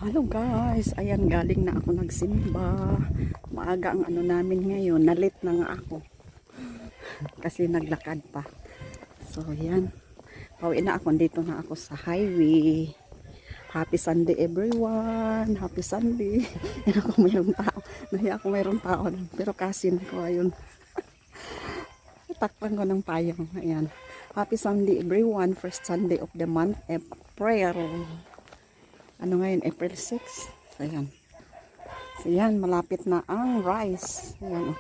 Hello guys, ayan galing na ako nagsimba. Maaga ang ano namin ngayon, nalit na nga ako. Kasi naglakad pa. So ayan, pauwi na ako, dito na ako sa highway. Happy Sunday everyone, happy Sunday. Ayan ako mayroong tao, nahiya ako mayroong tao. Pero kasin ko, ayun. Takpan ko ng payong, ayan. Happy Sunday everyone, first Sunday of the month, April. Ano ngayon, April 6. So, ayan. So, ayan, malapit na ang rice. Ayan.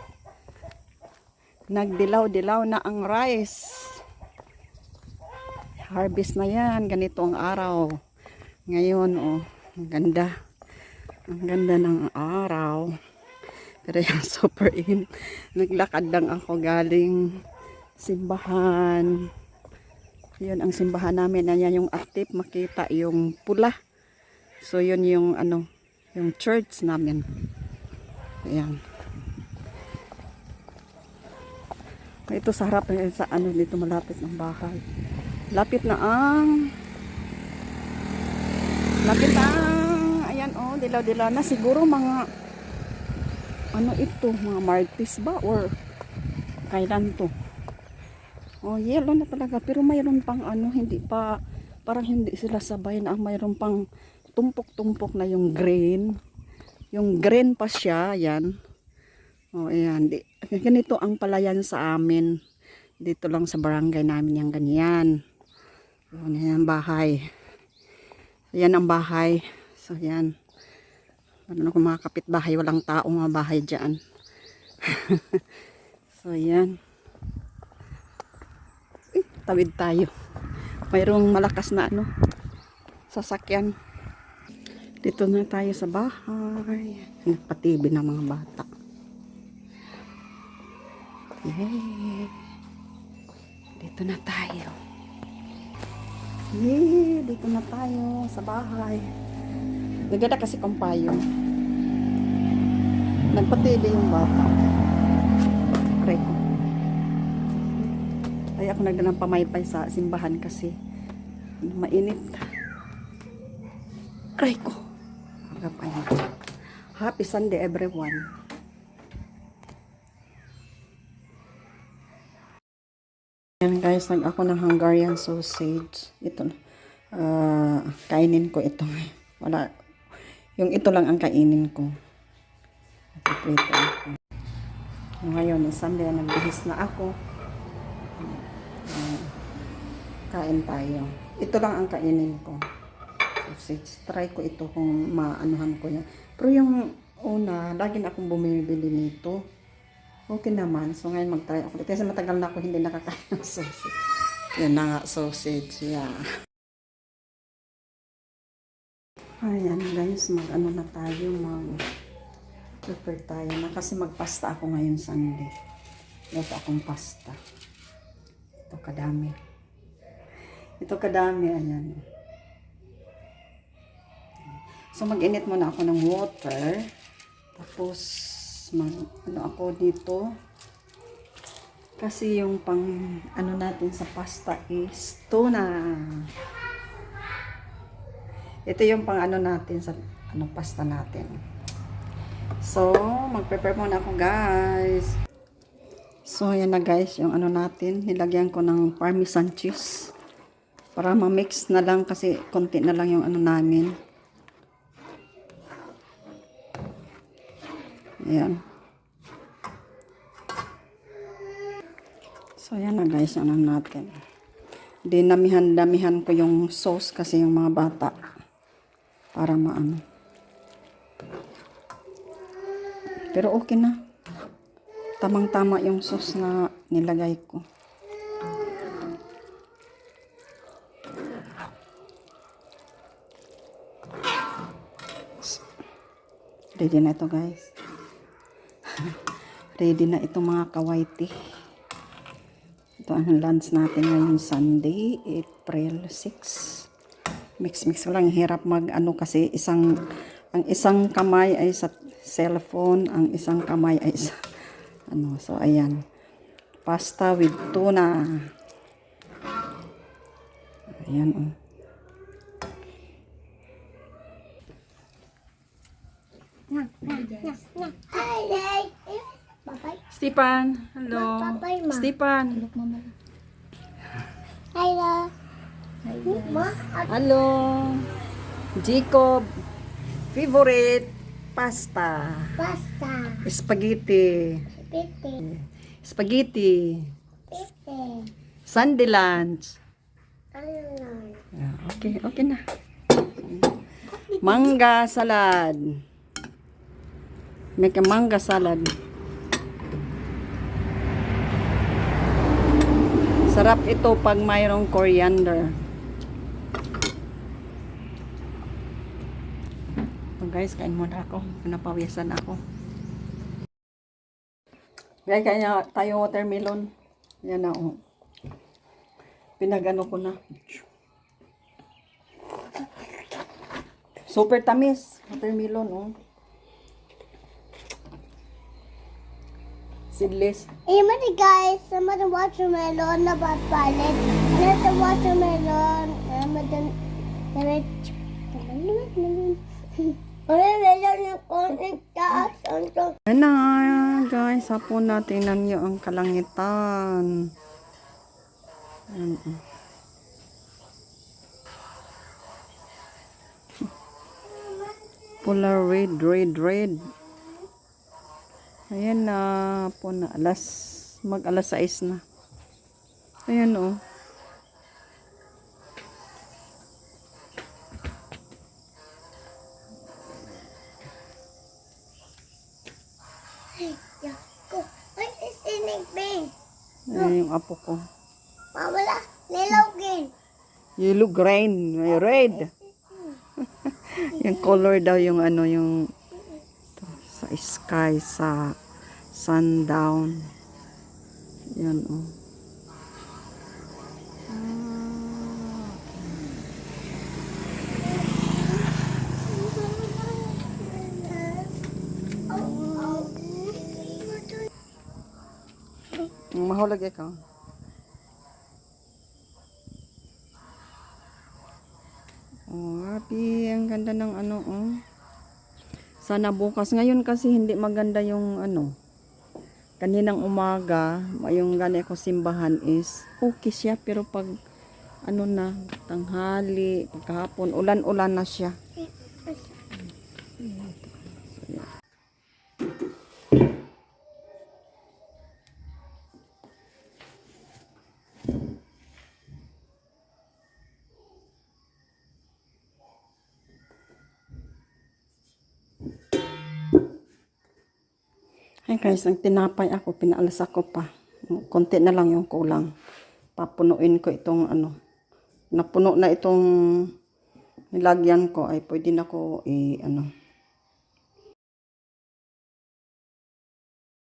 Nagdilaw-dilaw na ang rice. Harvest na yan. Ganito ang araw. Ngayon, oh, ang ganda. Ang ganda ng araw. Pero yan, super in. Naglakad lang ako galing simbahan. Yun ang simbahan namin. Ayan yung active. Makita yung pula. So, yun yung, ano, yung church namin. Ayan. Ito sa harap, sa ano, dito malapit ng bahay. Lapit na ang, ayan, oh, dilaw-dilaw na. Siguro mga, ano ito, mga Martis ba? Or, kailan to? Oh, yellow na talaga. Pero mayroon pang, ano, hindi pa, parang hindi sila sabay na mayroon pang, tumpok-tumpok na yung green. Yung green pa siya, yan. O, ayan. Ganito ang palayan sa amin. Dito lang sa barangay namin yung ganyan. Yun, yan ang bahay. Yan ang bahay. So, yan. Ano kung mga kapitbahay, walang taong mga bahay dyan. So, yan. Tawid tayo. Mayroong malakas na, ano, sasakyan. Dito na tayo sa bahay. Nagpatibi ng mga bata. Yay! Dito na tayo. Yay! Dito na tayo sa bahay. Naganda kasi kumpayong. Nagpatibi yung bata. Aray ko. Ay ako nagdala ng pamaypay sa simbahan kasi mainit. Aray ko. Happy Sunday everyone. Ayan guys, nag ako ng Hungarian sausage. Ito, kainin ko ito. Wala, yung ito lang ang kainin ko. Prito ako. Ngayon, Sunday, nagbihis na ako. Kain tayo. Ito lang ang kainin ko. Sausage. Try ko ito kung maanuhan ko yan. Pero yung una, lagi na akong bumibili nito. Okay naman. So ngayon mag-try ako. Kasi matagal na ako hindi nakakain ng sausage. Yan na nga, sausage. Yeah. Ayan guys, mag-ano na tayo. Mag-prepare tayo na. Kasi magpasta ako ngayon Sunday. Ito akong pasta. Ito kadami. Ito kadami. Ayan. So mag-init muna ako ng water. Tapos ano ako dito. Kasi yung pang ano natin sa pasta is tuna. Ito yung pang ano natin sa ano pasta natin. So mag-prepare muna ako guys. So yan na guys, yung ano natin, nilagyan ko ng parmesan cheese. Para ma-mix na lang kasi konti na lang yung ano namin. Ayan. So, ayan na guys, ano natin. Dinamihan-damihan ko yung sauce kasi yung mga bata. Para maano. Pero okay na. Tamang-tama yung sauce na nilagay ko. Ready na ito guys. Ready na itong mga kawaiti. Ito ang lunch natin ngayon Sunday, April 6. Mix-mix ko lang. Hirap mag-ano kasi ang isang kamay ay sa cellphone, ang isang kamay ay sa ano. So, ayan. Pasta with tuna. Ayan, oh. Stephen, hello. Stephen. Hello. Hello. Jacob. Favorite pasta. Pasta. Spaghetti. Piti. Spaghetti. Piti. Sunday lunch. Ano? Okay, okay na. Mangga salad. Make a mangga salad. Sarap ito pag mayroong coriander. So guys, kain muna ako. Napawisan ako. Guys, kain na tayo watermelon. Yan na oh. Pinagano ko na. Super tamis. Watermelon oh. Seedless. Guys, some of the watermelon about palette. And the watermelon, Ayan na guys, hapon na tingnan nyo ang kalangitan. Ayan. Pula red, red, red. Ayan na po na mag alas 6 na. Ayan oh. What is in bang? Ayan yung apo ko. Mawala, nilawgin. Yellow green, may red. Yung color daw yung ano yung sa sky, sa sundown. Yan oh. Mahulag ikaw. Oh, happy. Ang ganda ng ano, oh. Sana bukas. Ngayon kasi hindi maganda yung ano. Kaninang umaga, yung gani ako simbahan is okay siya. Pero pag ano na, tanghali, pagkahapon, ulan-ulan na siya. Ay guys, ang tinapay ako, pinaalas ako pa. Konti na lang yung kulang. Papunuin ko itong ano. Napuno na itong nilagyan ko ay pwede na ko ano